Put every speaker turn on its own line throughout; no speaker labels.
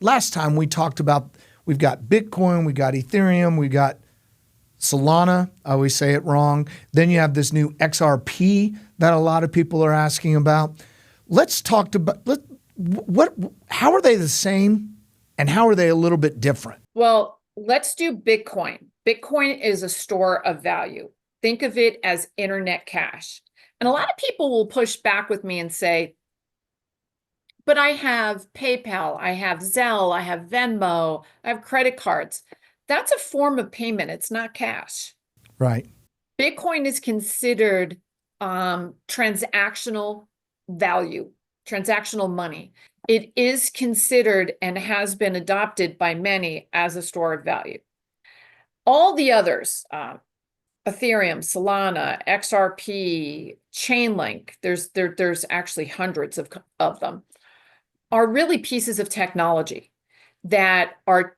last time we talked about, we've got Bitcoin, we got Ethereum, we got Solana. I always say it wrong. Then you have this new XRP that a lot of people are asking about. Let's talk about how are they the same and how are they a little bit different?
Well, let's do Bitcoin. Bitcoin is a store of value. Think of it as internet cash. And a lot of people will push back with me and say, but I have PayPal, I have Zelle, I have Venmo, I have credit cards. That's a form of payment. It's not cash.
Right.
Bitcoin is considered transactional value, transactional money. It is considered and has been adopted by many as a store of value. All the others, Ethereum, Solana, XRP, Chainlink, there's actually hundreds of them, are really pieces of technology that are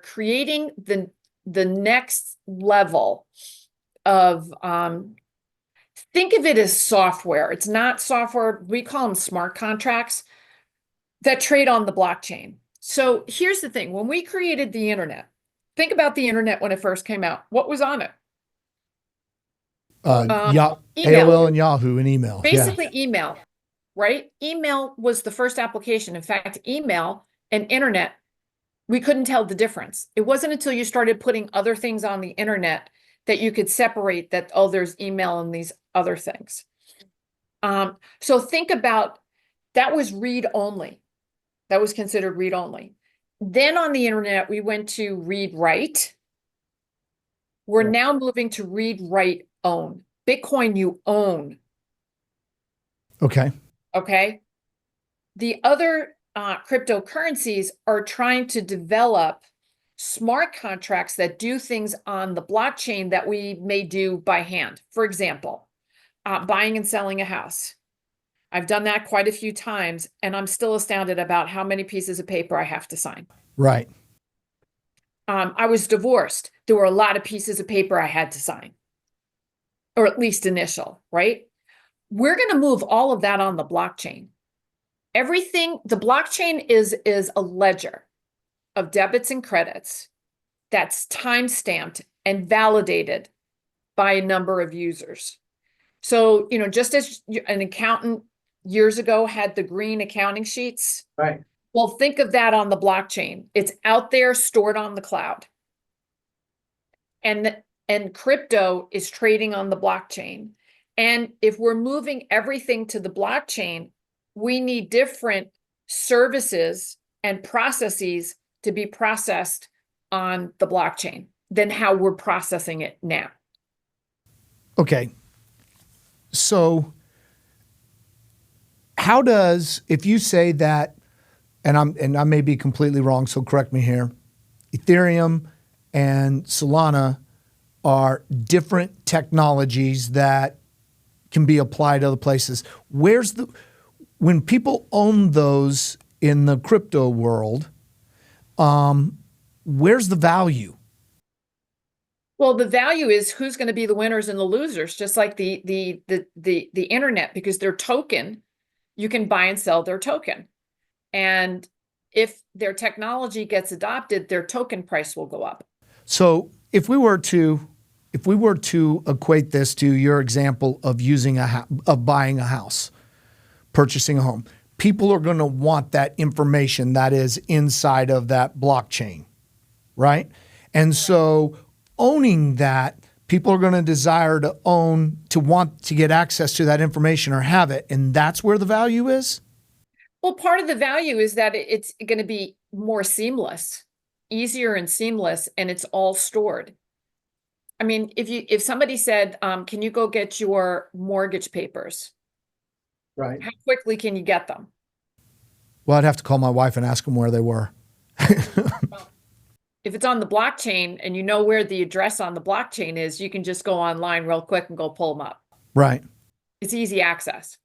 creating the next level of think of it as software. It's not software. We call them smart contracts that trade on the blockchain. So here's the thing. When we created the internet, think about the internet when it first came out. What was on it?
Email. AOL and Yahoo and email.
Basically email, right? Email was the first application. In fact, email and internet, we couldn't tell the difference. It wasn't until you started putting other things on the internet that you could separate that, oh, there's email and these other things. So think about, that was read only. That was considered read only. Then on the internet, we went to read write. We're now moving to read write own. Bitcoin you own.
Okay.
Okay. The other cryptocurrencies are trying to develop smart contracts that do things on the blockchain that we may do by hand. For example, buying and selling a house. I've done that quite a few times, and I'm still astounded about how many pieces of paper I have to sign.
Right.
I was divorced. There were a lot of pieces of paper I had to sign, or at least initial, right? We're going to move all of that on the blockchain. Everything, the blockchain is a ledger of debits and credits that's time-stamped and validated by a number of users. So, just as an accountant years ago had the green accounting sheets,
right?
Well, think of that on the blockchain. It's out there stored on the cloud. And crypto is trading on the blockchain. And if we're moving everything to the blockchain, we need different services and processes to be processed on the blockchain than how we're processing it now.
Okay. So how does, if you say that, and I may be completely wrong, so correct me here, Ethereum and Solana are different technologies that can be applied other places. When people own those in the crypto world, where's the value?
Well, the value is who's going to be the winners and the losers, just like the internet, because their token, you can buy and sell their token. And if their technology gets adopted, their token price will go up.
So if we were to equate this to your example of of buying a house, purchasing a home, people are going to want that information that is inside of that blockchain, right? And so owning that, people are going to desire to want to get access to that information or have it, and that's where the value is?
Well, part of the value is that it's going to be more seamless, easier and seamless, and it's all stored. I mean, if somebody said, can you go get your mortgage papers?
Right.
How quickly can you get them?
Well, I'd have to call my wife and ask them where they were.
Well, if it's on the blockchain and you know where the address on the blockchain is, you can just go online real quick and go pull them up.
Right.
It's easy access.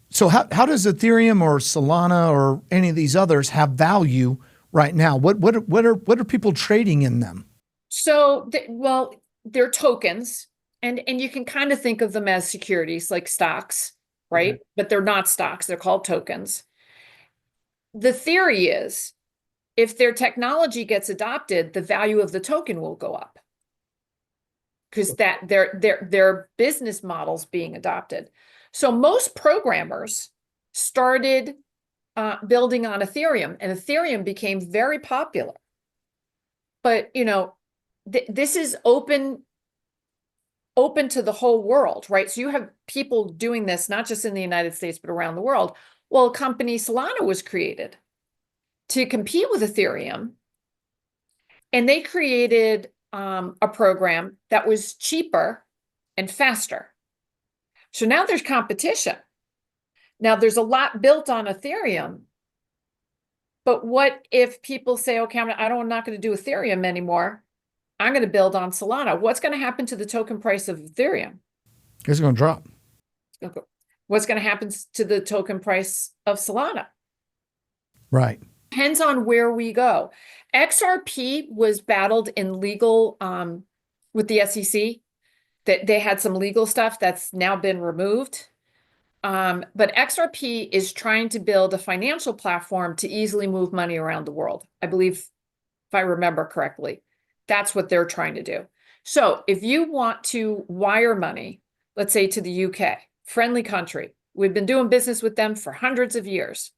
So how does Ethereum or Solana or any of these others have value right now? What are people trading in them?
So, they're tokens, and you can kind of think of them as securities, like stocks, right? Okay. But they're not stocks. They're called tokens. The theory is if their technology gets adopted, the value of the token will go up because that their business models being adopted. So most programmers started building on Ethereum, and Ethereum became very popular. But this is open to the whole world, right? So you have people doing this not just in the United States but around the world. Well, company Solana was created to compete with Ethereum, and they created a program that was cheaper and faster. So now there's competition. Now there's a lot built on Ethereum, but what if people say, okay, I'm not going to do Ethereum anymore. I'm going to build on Solana. What's going to happen to the token price of Ethereum?
It's going to drop.
Okay. What's going to happen to the token price of Solana?
Right.
Depends on where we go. XRP was battled in legal with the SEC. That they had some legal stuff that's now been removed. But XRP is trying to build a financial platform to easily move money around the world. I believe, if I remember correctly, that's what they're trying to do. So if you want to wire money, let's say to the UK, friendly country, we've been doing business with them for hundreds of years.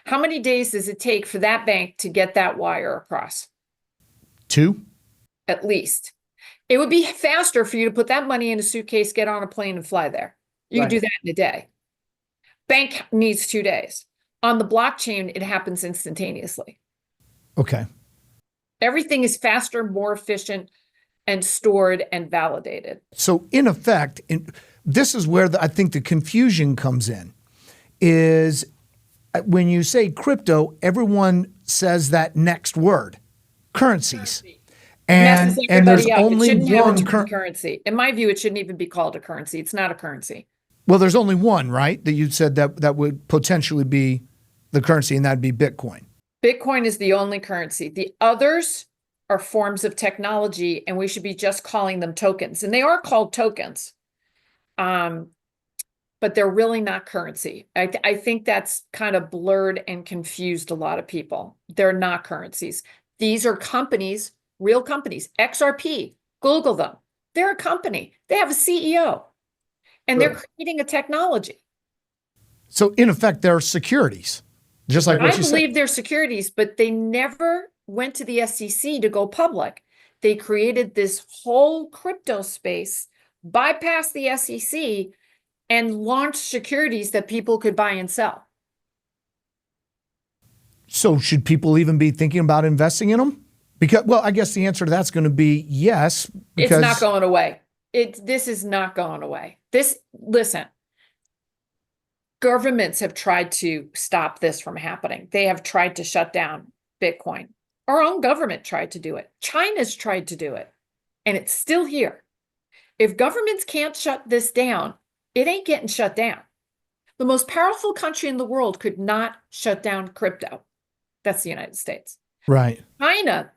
How many days does it take for that bank to get that wire across?
2.
At least. It would be faster for you to put that money in a suitcase, get on a plane, and fly there. You can do that in a day. Bank needs 2 days. On the blockchain, it happens instantaneously.
Okay.
Everything is faster, more efficient, and stored and validated.
So in effect, this is where I think the confusion comes in, is when you say crypto, everyone says that next word, currencies. And there's only one
currency. In my view, it shouldn't even be called a currency. It's not a currency.
Well, there's only one, right? That you said that would potentially be the currency, and that'd be Bitcoin.
Bitcoin is the only currency. The others are forms of technology, and we should be just calling them tokens. And they are called tokens, but they're really not currency. I think that's kind of blurred and confused a lot of people. They're not currencies. These are companies, real companies. XRP, Google them. They're a company. They have a CEO. And they're creating a technology.
So in effect, they're securities, just like what you said.
I believe they're securities, but they never went to the SEC to go public. They created this whole crypto space, bypassed the SEC, and launched securities that people could buy and sell. So
should people even be thinking about investing in them? Because, well, I guess the answer to that's going to be yes.
It's not going away. This is not going away. Listen, governments have tried to stop this from happening. They have tried to shut down Bitcoin. Our own government tried to do it. China's tried to do it, and it's still here. If governments can't shut this down, it ain't getting shut down. The most powerful country in the world could not shut down crypto. That's the United States.
Right.
China,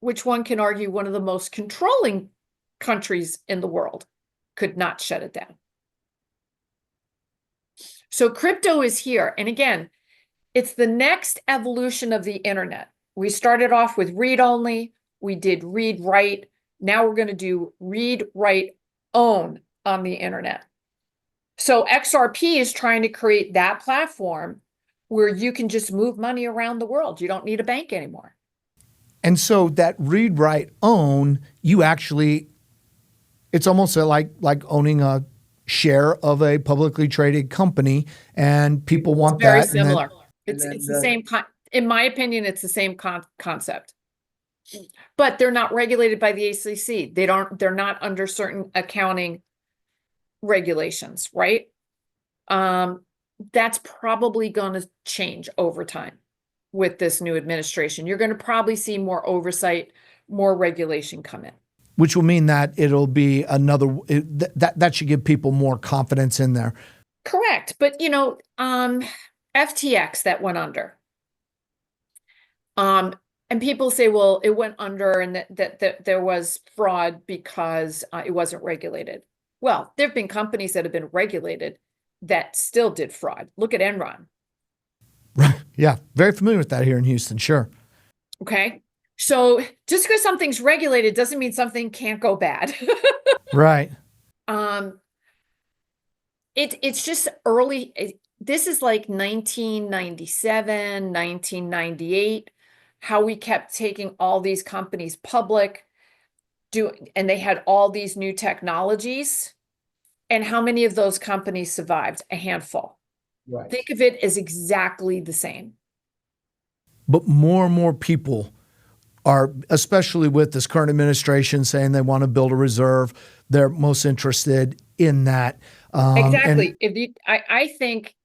which one can argue one of the most controlling countries in the world, could not shut it down. So crypto is here. And again, it's the next evolution of the internet. We started off with read only. We did read write. Now we're going to do read write own on the internet. So XRP is trying to create that platform where you can just move money around the world. You don't need a bank anymore.
And so that read write own, you actually, it's almost like owning a share of a publicly traded company, and people want that.
Very similar. It's the same. In my opinion, it's the same concept. But they're not regulated by the SEC. They're not under certain accounting regulations, right? That's probably going to change over time with this new administration. You're going to probably see more oversight, more regulation come in.
Which will mean that it'll be that should give people more confidence in there.
Correct. But, FTX that went under. And people say, well, it went under and that there was fraud because it wasn't regulated. Well, there have been companies that have been regulated that still did fraud. Look at Enron.
Right. Yeah. Very familiar with that here in Houston. Sure.
Okay. So just because something's regulated doesn't mean something can't go bad.
Right.
um, it's just early. This is like 1997, 1998, how we kept taking all these companies public, and they had all these new technologies. And how many of those companies survived? A handful.
Right.
Think of it as exactly the same.
But more and more people are, especially with this current administration saying they want to build a reserve, they're most interested in that.
Exactly. I think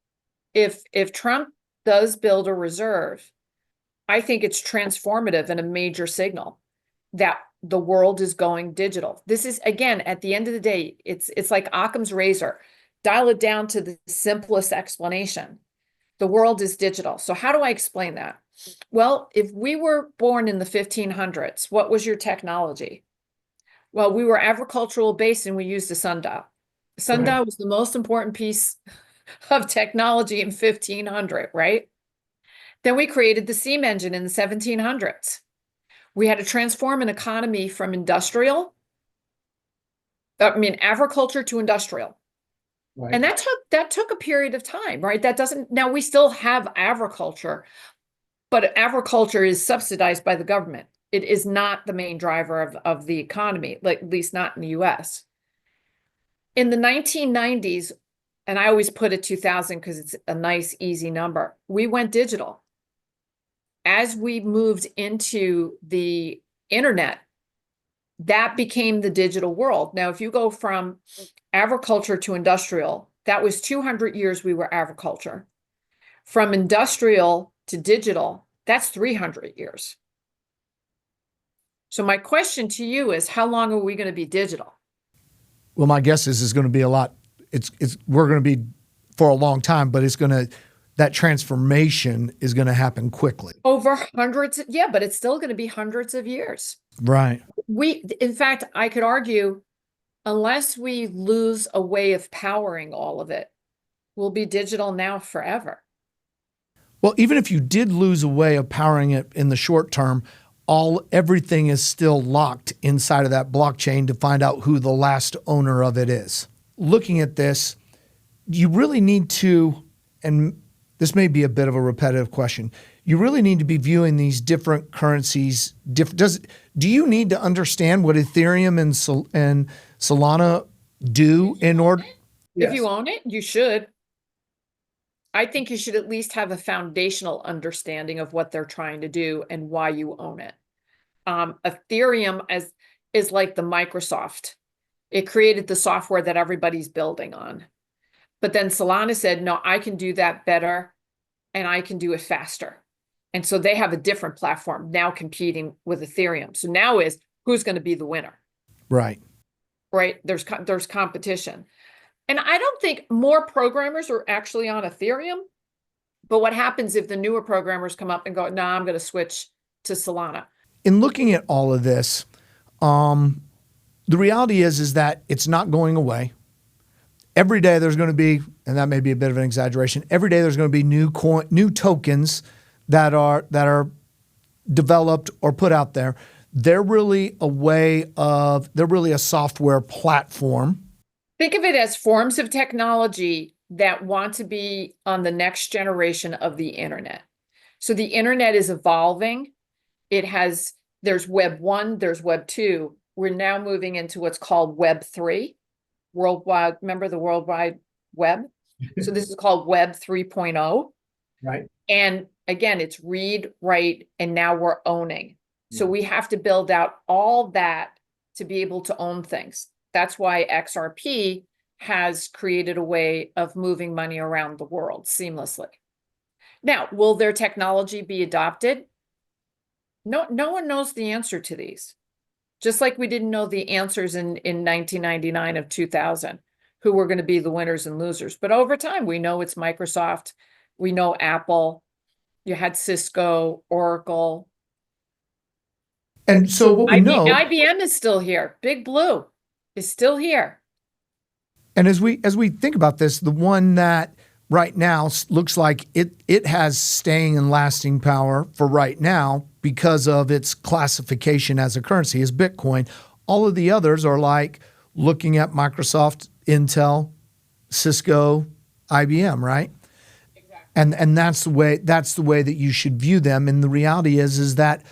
if Trump does build a reserve, I think it's transformative and a major signal that the world is going digital. This is, again, at the end of the day, it's like Occam's razor. Dial it down to the simplest explanation. The world is digital. So how do I explain that? Well, if we were born in the 1500s, what was your technology? Well, we were agricultural based and we used a sundial. Sundial was the most important piece of technology in 1500, right? Then we created the steam engine in the 1700s. We had to transform an economy from agriculture to industrial.
Right.
And that took a period of time, right? Now we still have agriculture, but agriculture is subsidized by the government. It is not the main driver of the economy, like at least not in the US. In the 1990s, and I always put it 2000 because it's a nice, easy number, we went digital. As we moved into the internet, that became the digital world. Now, if you go from agriculture to industrial, that was 200 years we were agriculture. From industrial to digital, that's 300 years. So my question to you is, how long are we going to be digital?
Well, my guess is going to be a lot. We're going to be for a long time, but that transformation is going to happen quickly.
Over hundreds, yeah, but it's still going to be hundreds of years.
Right.
In fact, I could argue, unless we lose a way of powering all of it, we'll be digital now forever.
Well, even if you did lose a way of powering it in the short term, everything is still locked inside of that blockchain to find out who the last owner of it is. Looking at this, you really need to, and this may be a bit of a repetitive question, you really need to be viewing these different currencies. Do you need to understand what Ethereum and Solana do in order?
If you own it, you should. I think you should at least have a foundational understanding of what they're trying to do and why you own it. Ethereum is like the Microsoft. It created the software that everybody's building on. But then Solana said, no, I can do that better and I can do it faster. And so they have a different platform now competing with Ethereum. So now is who's going to be the winner?
Right.
Right. There's competition. And I don't think more programmers are actually on Ethereum. But what happens if the newer programmers come up and go, no, I'm going to switch to Solana?
In looking at all of this, the reality is that it's not going away. Every day there's going to be, and that may be a bit of an exaggeration, every day there's going to be new tokens that are developed or put out there. They're really a software platform.
Think of it as forms of technology that want to be on the next generation of the internet. So the internet is evolving. There's Web 1, there's Web 2. We're now moving into what's called Web 3, worldwide. Remember the World Wide Web? So this is called Web 3.0.
Right.
And again, it's read, write, and now we're owning. So we have to build out all that to be able to own things. That's why XRP has created a way of moving money around the world seamlessly. Now, will their technology be adopted? No one knows the answer to these. Just like we didn't know the answers in 1999 of 2000, who were going to be the winners and losers. But over time, we know it's Microsoft. We know Apple. You had Cisco, Oracle.
And so what we know,
IBM is still here. Big Blue is still here.
And as we think about this, the one that right now looks like it has staying and lasting power for right now because of its classification as a currency is Bitcoin. All of the others are like looking at Microsoft, Intel, Cisco, IBM, right?
Exactly.
And that's the way that you should view them. And the reality is that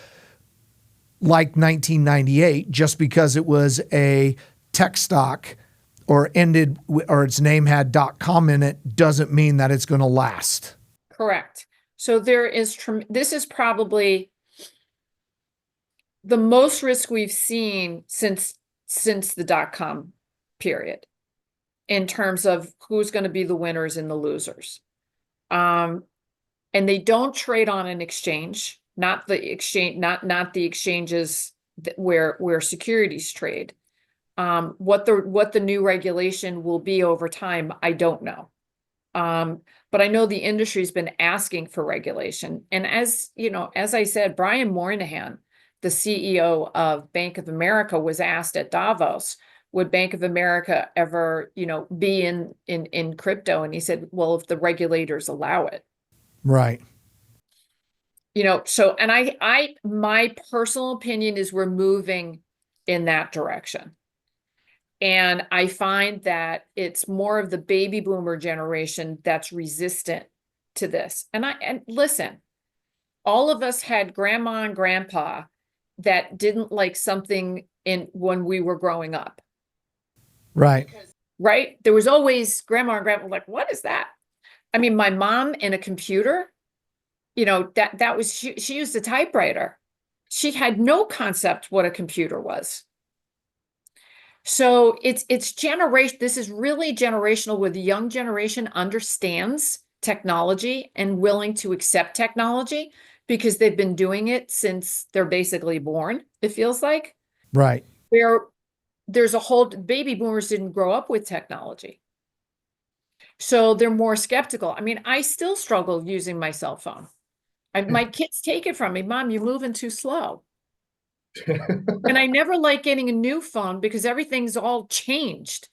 like 1998, just because it was a tech stock or its name had .com in it, doesn't mean that it's going to last.
Correct. So this is probably the most risk we've seen since the .com period in terms of who's going to be the winners and the losers. And they don't trade on an exchange, not the exchanges where securities trade. What the new regulation will be over time, I don't know. But I know the industry's been asking for regulation. And as I said, Brian Moynihan, the CEO of Bank of America, was asked at Davos, would Bank of America ever, be in crypto? And he said, well, if the regulators allow it.
Right.
So, and my personal opinion is we're moving in that direction. And I find that it's more of the baby boomer generation that's resistant to this. And listen, all of us had grandma and grandpa that didn't like something when we were growing up.
Right.
Right? There was always grandma and grandpa like, what is that? I mean, my mom in a computer, that was, she used a typewriter. She had no concept what a computer was. So it's generation. This is really generational, where the young generation understands technology and willing to accept technology because they've been doing it since they're basically born, it feels like.
Right.
Where there's a whole baby boomers didn't grow up with technology. So they're more skeptical. I mean, I still struggle using my cell phone. My kids take it from me. Mom, you're moving too slow. And I never like getting a new phone because everything's all changed.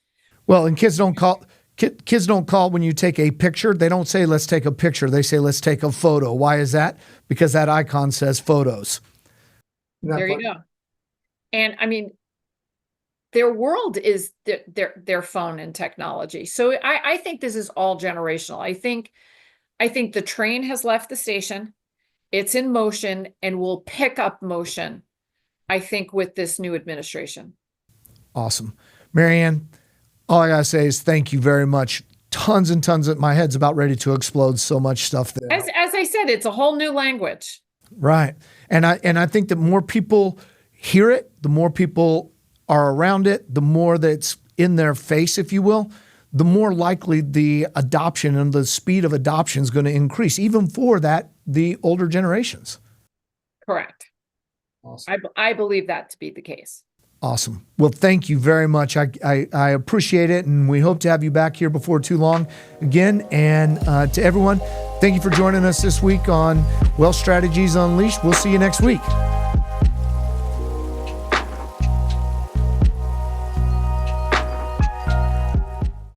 Well, and kids don't call when you take a picture. They don't say, let's take a picture. They say, let's take a photo. Why is that? Because that icon says photos.
There you go. And I mean, their world is their phone and technology. So I think this is all generational. I think the train has left the station. It's in motion and will pick up motion, I think, with this new administration.
Awesome. Marianne, all I got to say is thank you very much. Tons and tons of my head's about ready to explode. So much stuff there.
As I said, it's a whole new language.
Right. And I think the more people hear it, the more people are around it, the more that's in their face, if you will, the more likely the adoption and the speed of adoption is going to increase, even for the older generations.
Correct. Awesome. I believe that to be the case.
Awesome. Well, thank you very much. I appreciate it, and we hope to have you back here before too long again. And to everyone, thank you for joining us this week on Wealth Strategies Unleashed. We'll see you next week.